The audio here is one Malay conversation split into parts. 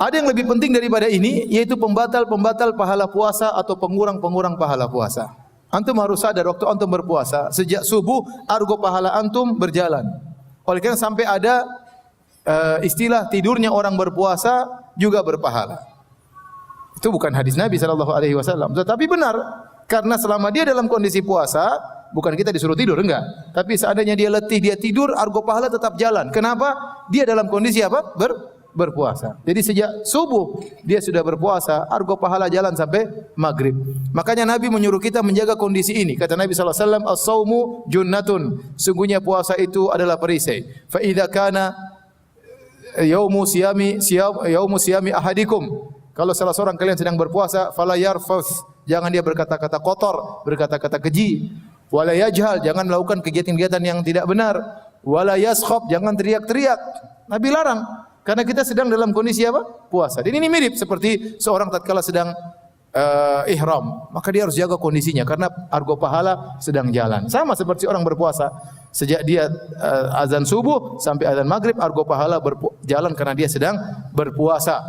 Ada yang lebih penting daripada ini, yaitu pembatal-pembatal pahala puasa atau pengurang-pengurang pahala puasa. Antum harus sadar waktu antum berpuasa, sejak subuh argo pahala antum berjalan. Oleh karena sampai ada istilah tidurnya orang berpuasa juga berpahala. Itu bukan hadis Nabi SAW, tetapi benar. Karena selama dia dalam kondisi puasa, bukan kita disuruh tidur, enggak. Tapi seandainya dia letih, dia tidur, argo pahala tetap jalan. Kenapa? Dia dalam kondisi apa? Berpuasa. Jadi sejak subuh dia sudah berpuasa, argo pahala jalan sampai maghrib. Makanya Nabi menyuruh kita menjaga kondisi ini. Kata Nabi SAW, as-sawmu junnatun. Sungguhnya puasa itu adalah perisai. Fa idza kana yaumu siyami ahadikum. Kalau salah seorang kalian sedang berpuasa, fala yarfus. Jangan dia berkata-kata kotor, berkata-kata keji. Wala yajhal, jangan melakukan kegiatan-kegiatan yang tidak benar. Wala yaskhab, jangan teriak-teriak. Nabi larang. Karena kita sedang dalam kondisi apa? Puasa. Dan ini mirip seperti seorang tatkala sedang ihram, maka dia harus jaga kondisinya karena argo pahala sedang jalan. Sama seperti orang berpuasa. Sejak dia azan subuh sampai azan maghrib, argo pahala berjalan karena dia sedang berpuasa.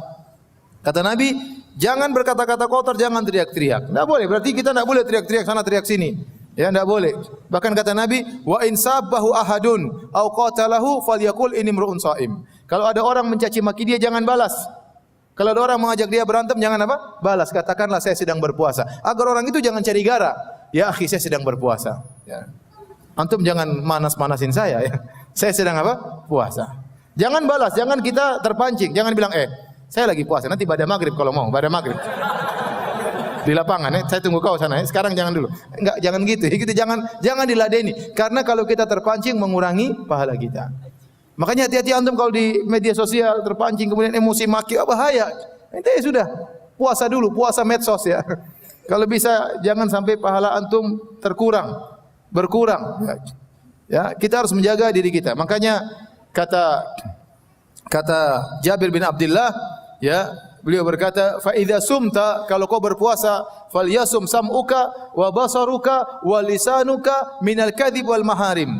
Kata Nabi, jangan berkata-kata kotor, jangan teriak-teriak. Tidak boleh, berarti kita tidak boleh teriak-teriak sana teriak sini. Ya, tidak boleh. Bahkan kata Nabi, wa in sabbahu ahadun au qatalahu falyaqul inni imru'un shaim. Kalau ada orang mencaci maki dia, jangan balas. Kalau ada orang mengajak dia berantem, jangan apa? Balas. Katakanlah saya sedang berpuasa. Agar orang itu jangan cari gara. Ya akhi, saya sedang berpuasa. Ya. Antum jangan manas-manasin saya. Ya. Saya sedang apa? Puasa. Jangan balas, jangan kita terpancing. Jangan bilang, saya lagi puasa. Nanti pada maghrib kalau mau, pada maghrib. Di lapangan, saya tunggu kau sana. Sekarang jangan dulu. Enggak, jangan gitu. Kita jangan diladeni. Karena kalau kita terpancing mengurangi pahala kita. Makanya hati-hati antum kalau di media sosial terpancing kemudian emosi maki, bahaya. Ente sudah puasa dulu, puasa medsos ya. Kalau bisa jangan sampai pahala antum berkurang. Ya, kita harus menjaga diri kita. Makanya kata Jabir bin Abdullah, ya, beliau berkata, fa idza sumta, kalau kau berpuasa, falyasum sam'uka wa basaruka wa lisanuka minal kadhib wal maharim.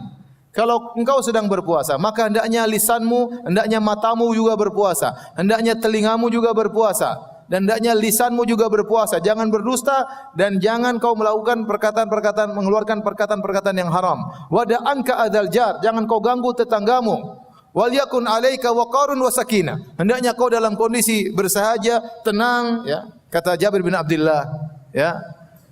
Kalau engkau sedang berpuasa, maka hendaknya lisanmu, hendaknya matamu juga berpuasa, hendaknya telingamu juga berpuasa, dan hendaknya lisanmu juga berpuasa. Jangan berdusta dan jangan kau melakukan perkataan-perkataan, mengeluarkan perkataan-perkataan yang haram. Wada anka adzal jar, jangan kau ganggu tetanggamu. Wal yakun alaika waqarun wa sakinah. Hendaknya kau dalam kondisi bersahaja, tenang, ya. Kata Jabir bin Abdullah, ya.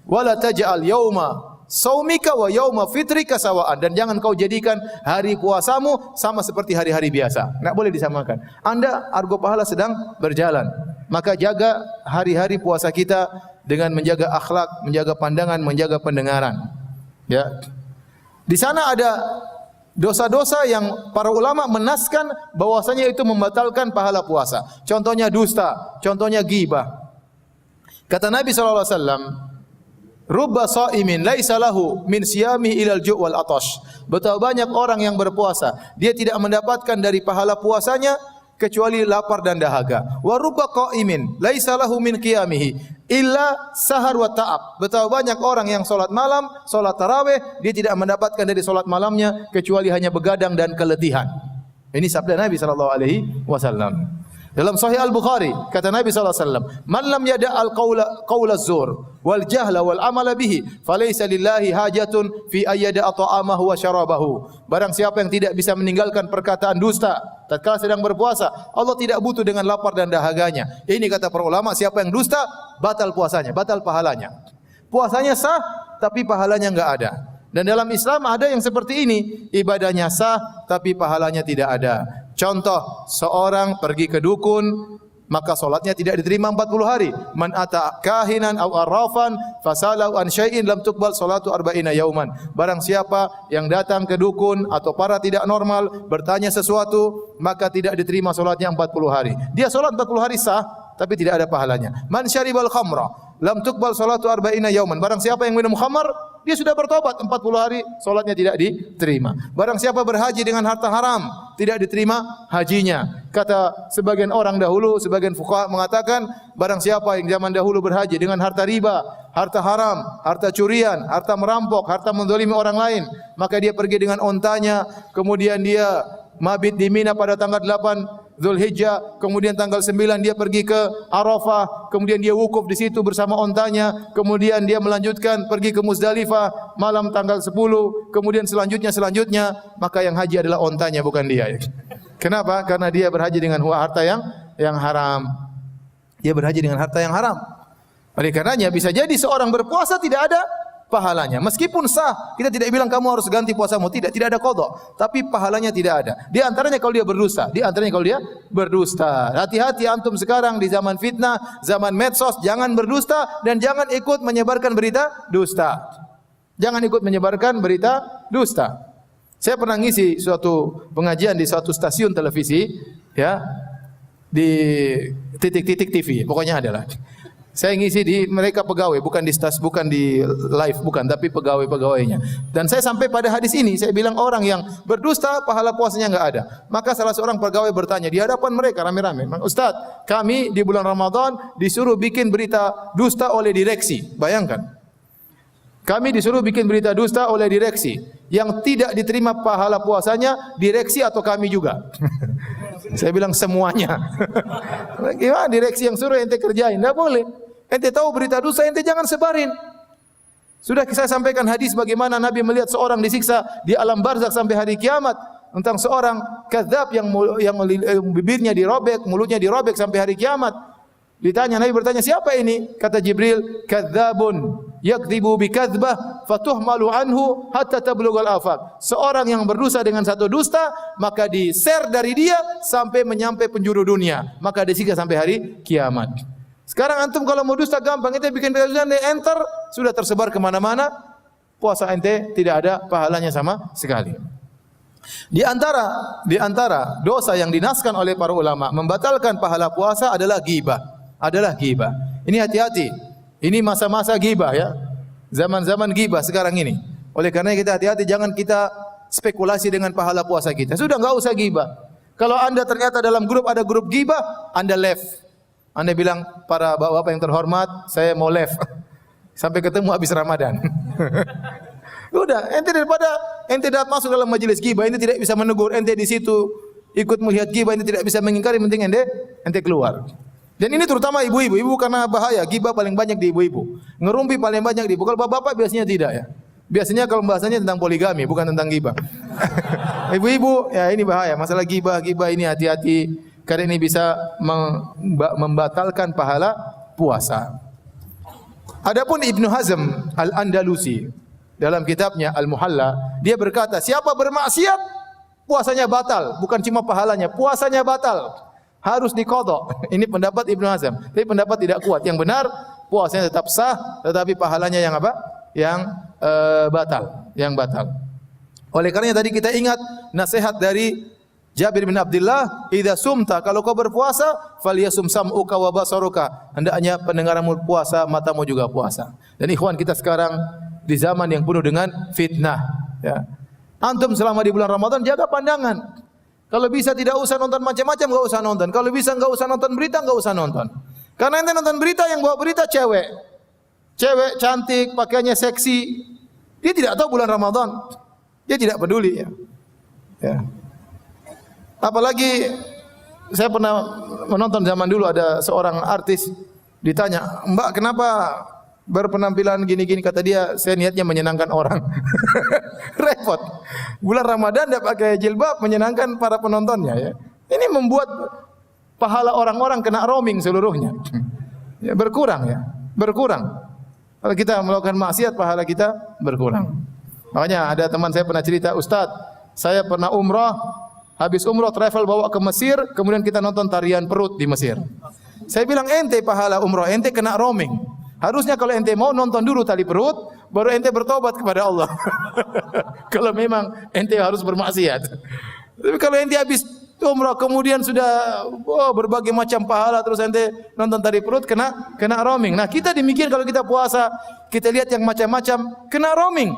Wala taj'al yauma saumika wa yauma fitrika sawaan, dan jangan kau jadikan hari puasamu sama seperti hari-hari biasa. Enggak boleh disamakan. Anda argo pahala sedang berjalan. Maka jaga hari-hari puasa kita dengan menjaga akhlak, menjaga pandangan, menjaga pendengaran. Ya. Di sana ada dosa-dosa yang para ulama menaskan bahwasanya itu membatalkan pahala puasa. Contohnya dusta, contohnya ghibah. Kata Nabi SAW, rubba sha'imin laisa lahu min siyami ilal ju' wal atash. Betapa banyak orang yang berpuasa, dia tidak mendapatkan dari pahala puasanya kecuali lapar dan dahaga. Wa rubba qa'imin laisa lahu min qiyamihi illa sahar wa ta'ab. Betapa banyak orang yang salat malam, salat tarawih, dia tidak mendapatkan dari salat malamnya kecuali hanya begadang dan keletihan. Ini sabda Nabi sallallahu alaihi wasallam. Dalam Sahih Al-Bukhari kata Nabi SAW, man lam yada' al-qawla az-zur wal jahla wal amala bihi falaysa lillahi hajatun fi ayyada'a ta'amahu wa syarabahu. Barang siapa yang tidak bisa meninggalkan perkataan dusta tatkala sedang berpuasa, Allah tidak butuh dengan lapar dan dahaganya. Ini kata para ulama, siapa yang dusta batal puasanya, batal pahalanya. Puasanya sah tapi pahalanya enggak ada. Dan dalam Islam ada yang seperti ini, ibadahnya sah tapi pahalanya tidak ada. Contoh, seorang pergi ke dukun, maka solatnya tidak diterima 40 hari. Man ata kahinan aw arrafan fasalau an syai'in lam tuqbal salatu arba'ina yauman. Barang siapa yang datang ke dukun atau para tidak normal bertanya sesuatu, maka tidak diterima solatnya 40 hari. Dia solat 40 hari sah, tapi tidak ada pahalanya. Man syaribal khamra lam tuqbal salatu arba'ina yauman. Barang siapa yang minum khamar, dia sudah bertobat 40 hari, solatnya tidak diterima. Barang siapa berhaji dengan harta haram, tidak diterima hajinya. Kata sebagian orang dahulu, sebagian fuqaha mengatakan, barang siapa yang zaman dahulu berhaji dengan harta riba, harta haram, harta curian, harta merampok, harta menzalimi orang lain, maka dia pergi dengan ontanya, kemudian dia mabit di Mina pada tanggal 8 Zulhijjah, kemudian tanggal 9 dia pergi ke Arafah, kemudian dia wukuf di situ bersama ontanya, kemudian dia melanjutkan pergi ke Muzdalifah malam tanggal 10, kemudian selanjutnya, maka yang haji adalah ontanya bukan dia. Kenapa? Karena dia berhaji dengan harta yang haram. Dia berhaji dengan harta yang haram. Oleh karenanya bisa jadi seorang berpuasa tidak ada pahalanya. Meskipun sah, kita tidak bilang kamu harus ganti puasamu, tidak ada qadha, tapi pahalanya tidak ada. Di antaranya kalau dia berdusta. Hati-hati antum sekarang di zaman fitnah, zaman medsos, jangan berdusta dan jangan ikut menyebarkan berita dusta. Jangan ikut menyebarkan berita dusta. Saya pernah ngisi suatu pengajian di suatu stasiun televisi, ya, di titik-titik TV, pokoknya adalah. Saya ngisi di mereka pegawai, bukan di live, bukan, tapi pegawai-pegawainya. Dan saya sampai pada hadis ini, saya bilang orang yang berdusta pahala puasanya enggak ada. Maka salah seorang pegawai bertanya di hadapan mereka rame-rame, "Ustaz, kami di bulan Ramadan disuruh bikin berita dusta oleh direksi." Bayangkan. Kami disuruh bikin berita dusta oleh direksi. Yang tidak diterima pahala puasanya direksi atau kami juga. Saya bilang semuanya. Gimana direksi yang suruh ente kerjain? Tidak boleh. Ente tahu berita dusta, ente jangan sebarin. Sudah saya sampaikan hadis bagaimana Nabi melihat seorang disiksa di alam barzakh sampai hari kiamat. Tentang seorang kadzab yang bibirnya dirobek, mulutnya dirobek sampai hari kiamat. Ditanya, Nabi bertanya, siapa ini? Kata Jibril, kadzabun yakdzibu bikadzbah fatuhmalu anhu hatta tablughal afaq. Seorang yang berdusta dengan satu dusta, maka di-share dari dia sampai menyampai penjuru dunia, maka disiksa sampai hari kiamat. Sekarang antum kalau mau dusta gampang, ente bikin dusta, enter, sudah tersebar kemana-mana, puasa ente tidak ada pahalanya sama sekali. Di antara dosa yang dinaskan oleh para ulama membatalkan pahala puasa adalah ghibah. Ini hati-hati. Ini masa-masa ghibah ya. Zaman-zaman ghibah sekarang ini. Oleh karena kita hati-hati, jangan kita spekulasi dengan pahala puasa kita. Sudah enggak usah ghibah. Kalau Anda ternyata dalam grup ada grup ghibah, Anda left. Anda bilang, para bapak-bapak yang terhormat, saya mau left. Sampai ketemu habis Ramadan. Udah, ente daripada ente datang masuk dalam majelis ghibah, ente tidak bisa menegur, ente di situ ikut melihat ghibah, ente tidak bisa mengingkari, penting ente keluar. Dan ini terutama ibu-ibu karena bahaya, ghibah paling banyak di ibu-ibu. Ngerumpi paling banyak di ibu. Kalau bapak-bapak biasanya tidak ya. Biasanya kalau bahasanya tentang poligami, bukan tentang ghibah. Ibu-ibu, ya ini bahaya, masalah ghibah ini hati-hati. Karena ini bisa membatalkan pahala puasa. Adapun Ibnu Hazm Al-Andalusi dalam kitabnya Al-Muhalla, dia berkata, siapa bermaksiat puasanya batal, bukan cuma pahalanya, puasanya batal, harus diqadha. Ini pendapat Ibnu Hazm, tapi pendapat tidak kuat. Yang benar puasanya tetap sah, tetapi pahalanya yang apa? Yang batal. Oleh karenanya tadi kita ingat nasihat dari Jabir bin Abdullah, "Idza sumta," kalau kau berpuasa, falyasum sam'uka wa basaruka. Hendaknya pendengaranmu puasa, matamu juga puasa. Dan ikhwan kita sekarang di zaman yang penuh dengan fitnah, ya. Antum selama di bulan Ramadan jaga pandangan. Kalau bisa tidak usah nonton macam-macam, enggak usah nonton. Kalau bisa enggak usah nonton berita, enggak usah nonton. Karena ente nonton berita, yang bawa berita cewek. Cewek cantik, pakaiannya seksi. Dia tidak tahu bulan Ramadan. Dia tidak peduli ya. Ya. Apalagi saya pernah menonton zaman dulu ada seorang artis ditanya, "Mbak, kenapa berpenampilan gini-gini?" Kata dia, "Saya niatnya menyenangkan orang." Repot. Bulan Ramadan dia pakai jilbab menyenangkan para penontonnya ya. Ini membuat pahala orang-orang kena roaming seluruhnya. Ya, berkurang. Kalau kita melakukan maksiat, pahala kita berkurang. Makanya ada teman saya pernah cerita, "Ustaz, saya pernah umrah, habis umrah travel bawa ke Mesir, kemudian kita nonton tarian perut di Mesir." Saya bilang, ente pahala umrah, ente kena roaming. Harusnya kalau ente mau nonton dulu tali perut, baru ente bertobat kepada Allah. Kalau memang ente harus bermaksiat. Tapi kalau ente habis umrah kemudian sudah berbagai macam pahala, terus ente nonton tali perut, kena roaming. Nah kita demikian kalau kita puasa, kita lihat yang macam-macam, kena roaming.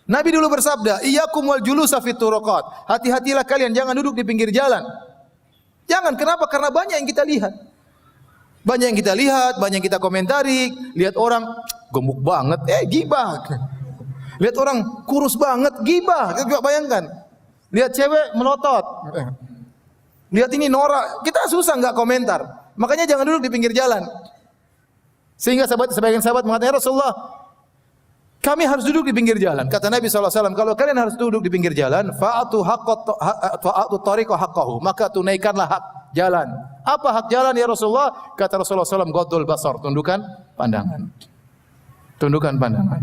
Nabi dulu bersabda, "Iyyakum wal julusa fit turuqat." Hati-hatilah kalian, jangan duduk di pinggir jalan. Jangan, kenapa? Karena banyak yang kita lihat. Banyak yang kita komentari, lihat orang gemuk banget, ghibah. Lihat orang kurus banget, ghibah. Coba bayangkan. Lihat cewek melotot. Lihat ini norak, kita susah enggak komentar. Makanya jangan duduk di pinggir jalan. Sehingga sebagian sahabat mengatakan, "Ya Rasulullah, kami harus duduk di pinggir jalan." Kata Nabi SAW, kalau kalian harus duduk di pinggir jalan, fa'atu tariqa haqqahu, maka tunaikanlah hak jalan. Apa hak jalan ya Rasulullah? Kata Rasulullah SAW, ghaddul basar, tundukkan pandangan. Tundukkan pandangan.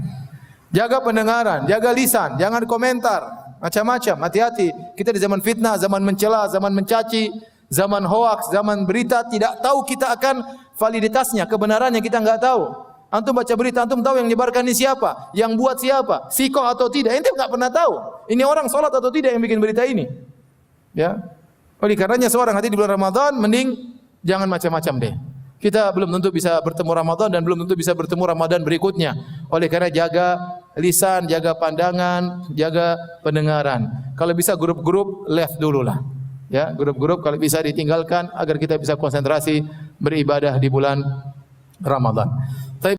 Jaga pendengaran, jaga lisan, jangan komentar macam-macam. Hati-hati, kita di zaman fitnah, zaman mencela, zaman mencaci, zaman hoaks, zaman berita, tidak tahu kita akan validitasnya, kebenarannya kita enggak tahu. Antum baca berita, antum tahu yang menyebarkan ini siapa, yang buat siapa, sikoh atau tidak, ente enggak pernah tahu. Ini orang salat atau tidak yang bikin berita ini. Ya. Oleh karenanya seorang hati di bulan Ramadan mending jangan macam-macam deh. Kita belum tentu bisa bertemu Ramadan dan belum tentu bisa bertemu Ramadan berikutnya. Oleh karena jaga lisan, jaga pandangan, jaga pendengaran. Kalau bisa grup-grup left dululah. Ya, grup-grup kalau bisa ditinggalkan agar kita bisa konsentrasi beribadah di bulan Ramadan.